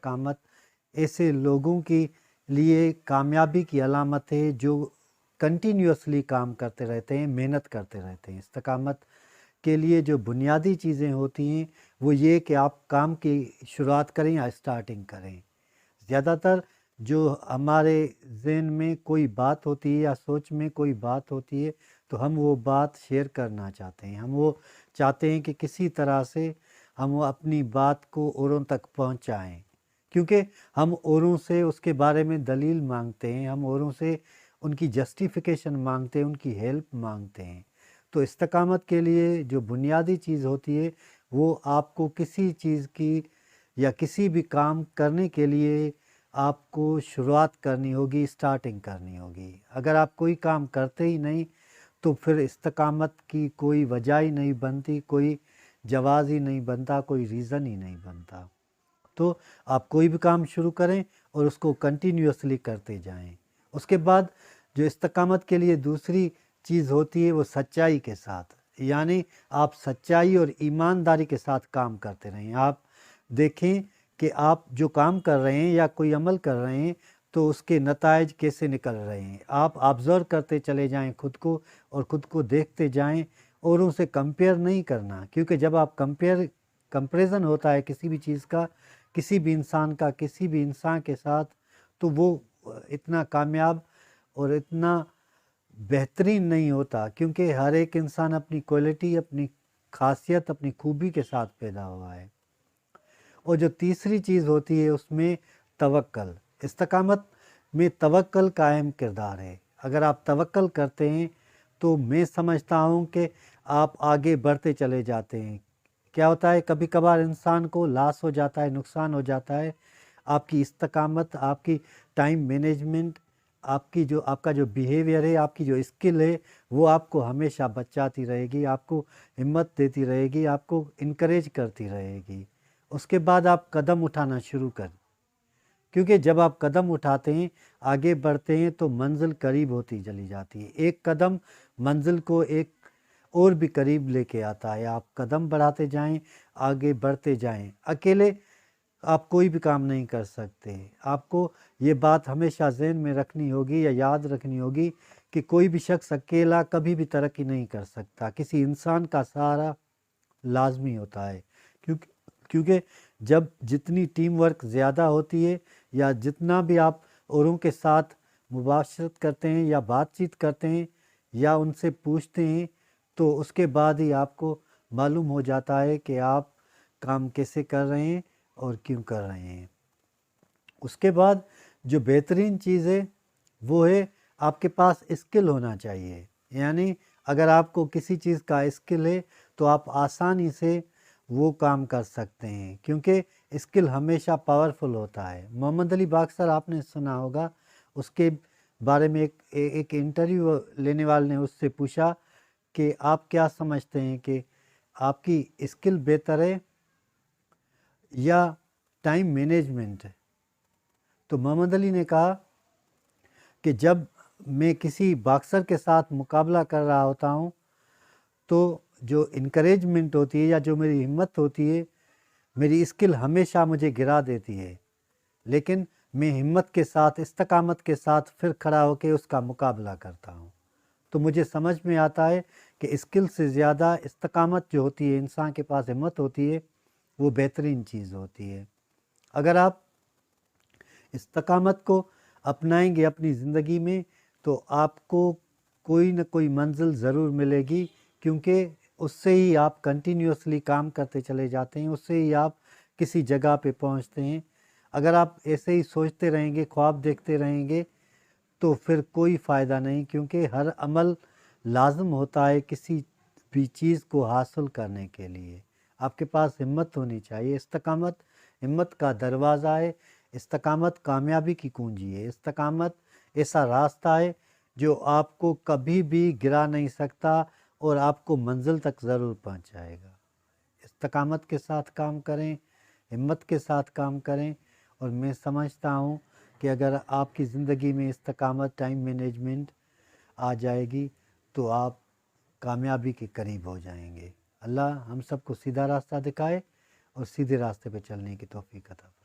استقامت ایسے لوگوں کے لیے کامیابی کی علامت ہے جو کنٹینیوسلی کام کرتے رہتے ہیں، محنت کرتے رہتے ہیں۔ استقامت کے لیے جو بنیادی چیزیں ہوتی ہیں وہ یہ کہ آپ کام کی شروعات کریں یا اسٹارٹنگ کریں۔ زیادہ تر جو ہمارے ذہن میں کوئی بات ہوتی ہے یا سوچ میں کوئی بات ہوتی ہے تو ہم وہ بات شیئر کرنا چاہتے ہیں، ہم وہ چاہتے ہیں کہ کسی طرح سے ہم وہ اپنی بات کو اوروں تک پہنچائیں، کیونکہ ہم اوروں سے اس کے بارے میں دلیل مانگتے ہیں، ہم اوروں سے ان کی جسٹیفیکیشن مانگتے ہیں، ان کی ہیلپ مانگتے ہیں۔ تو استقامت کے لیے جو بنیادی چیز ہوتی ہے وہ آپ کو کسی چیز کی یا کسی بھی کام کرنے کے لیے آپ کو شروعات کرنی ہوگی، اسٹارٹنگ کرنی ہوگی۔ اگر آپ کوئی کام کرتے ہی نہیں تو پھر استقامت کی کوئی وجہ ہی نہیں بنتی، کوئی جواز ہی نہیں بنتا، کوئی ریزن ہی نہیں بنتا۔ تو آپ کوئی بھی کام شروع کریں اور اس کو کنٹینیوسلی کرتے جائیں۔ اس کے بعد جو استقامت کے لیے دوسری چیز ہوتی ہے وہ سچائی کے ساتھ، یعنی آپ سچائی اور ایمانداری کے ساتھ کام کرتے رہیں۔ آپ دیکھیں کہ آپ جو کام کر رہے ہیں یا کوئی عمل کر رہے ہیں تو اس کے نتائج کیسے نکل رہے ہیں۔ آپ آبزرو کرتے چلے جائیں خود کو، اور خود کو دیکھتے جائیں، اوروں سے کمپیئر نہیں کرنا، کیونکہ جب آپ کمپیریزن ہوتا ہے کسی بھی چیز کا، کسی بھی انسان کا کسی بھی انسان کے ساتھ، تو وہ اتنا کامیاب اور اتنا بہترین نہیں ہوتا، کیونکہ ہر ایک انسان اپنی کوالٹی، اپنی خاصیت، اپنی خوبی کے ساتھ پیدا ہوا ہے۔ اور جو تیسری چیز ہوتی ہے اس میں توکل۔ استقامت میں توکل کا اہم کردار ہے۔ اگر آپ توکل کرتے ہیں تو میں سمجھتا ہوں کہ آپ آگے بڑھتے چلے جاتے ہیں۔ کیا ہوتا ہے کبھی کبھار انسان کو لاس ہو جاتا ہے، نقصان ہو جاتا ہے، آپ کی استقامت، آپ کی ٹائم مینجمنٹ، آپ کا جو بیہیویئر ہے، آپ کی جو اسکل ہے وہ آپ کو ہمیشہ بچاتی رہے گی، آپ کو ہمت دیتی رہے گی، آپ کو انکریج کرتی رہے گی۔ اس کے بعد آپ قدم اٹھانا شروع کریں، کیونکہ جب آپ قدم اٹھاتے ہیں، آگے بڑھتے ہیں تو منزل قریب ہوتی چلی جاتی ہے۔ ایک قدم منزل کو ایک اور بھی قریب لے کے آتا ہے۔ آپ قدم بڑھاتے جائیں، آگے بڑھتے جائیں۔ اکیلے آپ کوئی بھی کام نہیں کر سکتے۔ آپ کو یہ بات ہمیشہ ذہن میں رکھنی ہوگی یا یاد رکھنی ہوگی کہ کوئی بھی شخص اکیلا کبھی بھی ترقی نہیں کر سکتا، کسی انسان کا سہارا لازمی ہوتا ہے، کیونکہ جتنی ٹیم ورک زیادہ ہوتی ہے یا جتنا بھی آپ اوروں کے ساتھ مباشرت کرتے ہیں یا بات چیت کرتے ہیں یا ان سے پوچھتے ہیں تو اس کے بعد ہی آپ کو معلوم ہو جاتا ہے کہ آپ کام کیسے کر رہے ہیں اور کیوں کر رہے ہیں۔ اس کے بعد جو بہترین چیز ہے وہ ہے آپ کے پاس اسکل ہونا چاہیے، یعنی اگر آپ کو کسی چیز کا اسکل ہے تو آپ آسانی سے وہ کام کر سکتے ہیں، کیونکہ اسکل ہمیشہ پاورفل ہوتا ہے۔ محمد علی باکسر آپ نے سنا ہوگا، اس کے بارے میں ایک انٹرویو لینے والے نے اس سے پوچھا کہ آپ کیا سمجھتے ہیں کہ آپ کی اسکل بہتر ہے یا ٹائم مینجمنٹ؟ تو محمد علی نے کہا کہ جب میں کسی باکسر کے ساتھ مقابلہ کر رہا ہوتا ہوں تو جو انکریجمنٹ ہوتی ہے یا جو میری ہمت ہوتی ہے، میری اسکل ہمیشہ مجھے گرا دیتی ہے، لیکن میں ہمت کے ساتھ، استقامت کے ساتھ پھر کھڑا ہو کے اس کا مقابلہ کرتا ہوں۔ تو مجھے سمجھ میں آتا ہے کہ اسکل سے زیادہ استقامت جو ہوتی ہے، انسان کے پاس ہمت ہوتی ہے، وہ بہترین چیز ہوتی ہے۔ اگر آپ استقامت کو اپنائیں گے اپنی زندگی میں تو آپ کو کوئی نہ کوئی منزل ضرور ملے گی، کیونکہ اس سے ہی آپ کنٹینیوسلی کام کرتے چلے جاتے ہیں، اس سے ہی آپ کسی جگہ پہ پہنچتے ہیں۔ اگر آپ ایسے ہی سوچتے رہیں گے، خواب دیکھتے رہیں گے تو پھر کوئی فائدہ نہیں، کیونکہ ہر عمل لازم ہوتا ہے کسی بھی چیز کو حاصل کرنے کے لیے۔ آپ کے پاس ہمت ہونی چاہیے۔ استقامت ہمت کا دروازہ ہے، استقامت کامیابی کی کنجی ہے، استقامت ایسا راستہ ہے جو آپ کو کبھی بھی گرا نہیں سکتا اور آپ کو منزل تک ضرور پہنچائے گا۔ استقامت کے ساتھ کام کریں، ہمت کے ساتھ کام کریں، اور میں سمجھتا ہوں کہ اگر آپ کی زندگی میں استقامت، ٹائم مینجمنٹ آ جائے گی تو آپ کامیابی کے قریب ہو جائیں گے۔ اللہ ہم سب کو سیدھا راستہ دکھائے اور سیدھے راستے پہ چلنے کی توفیق عطا فرمائے۔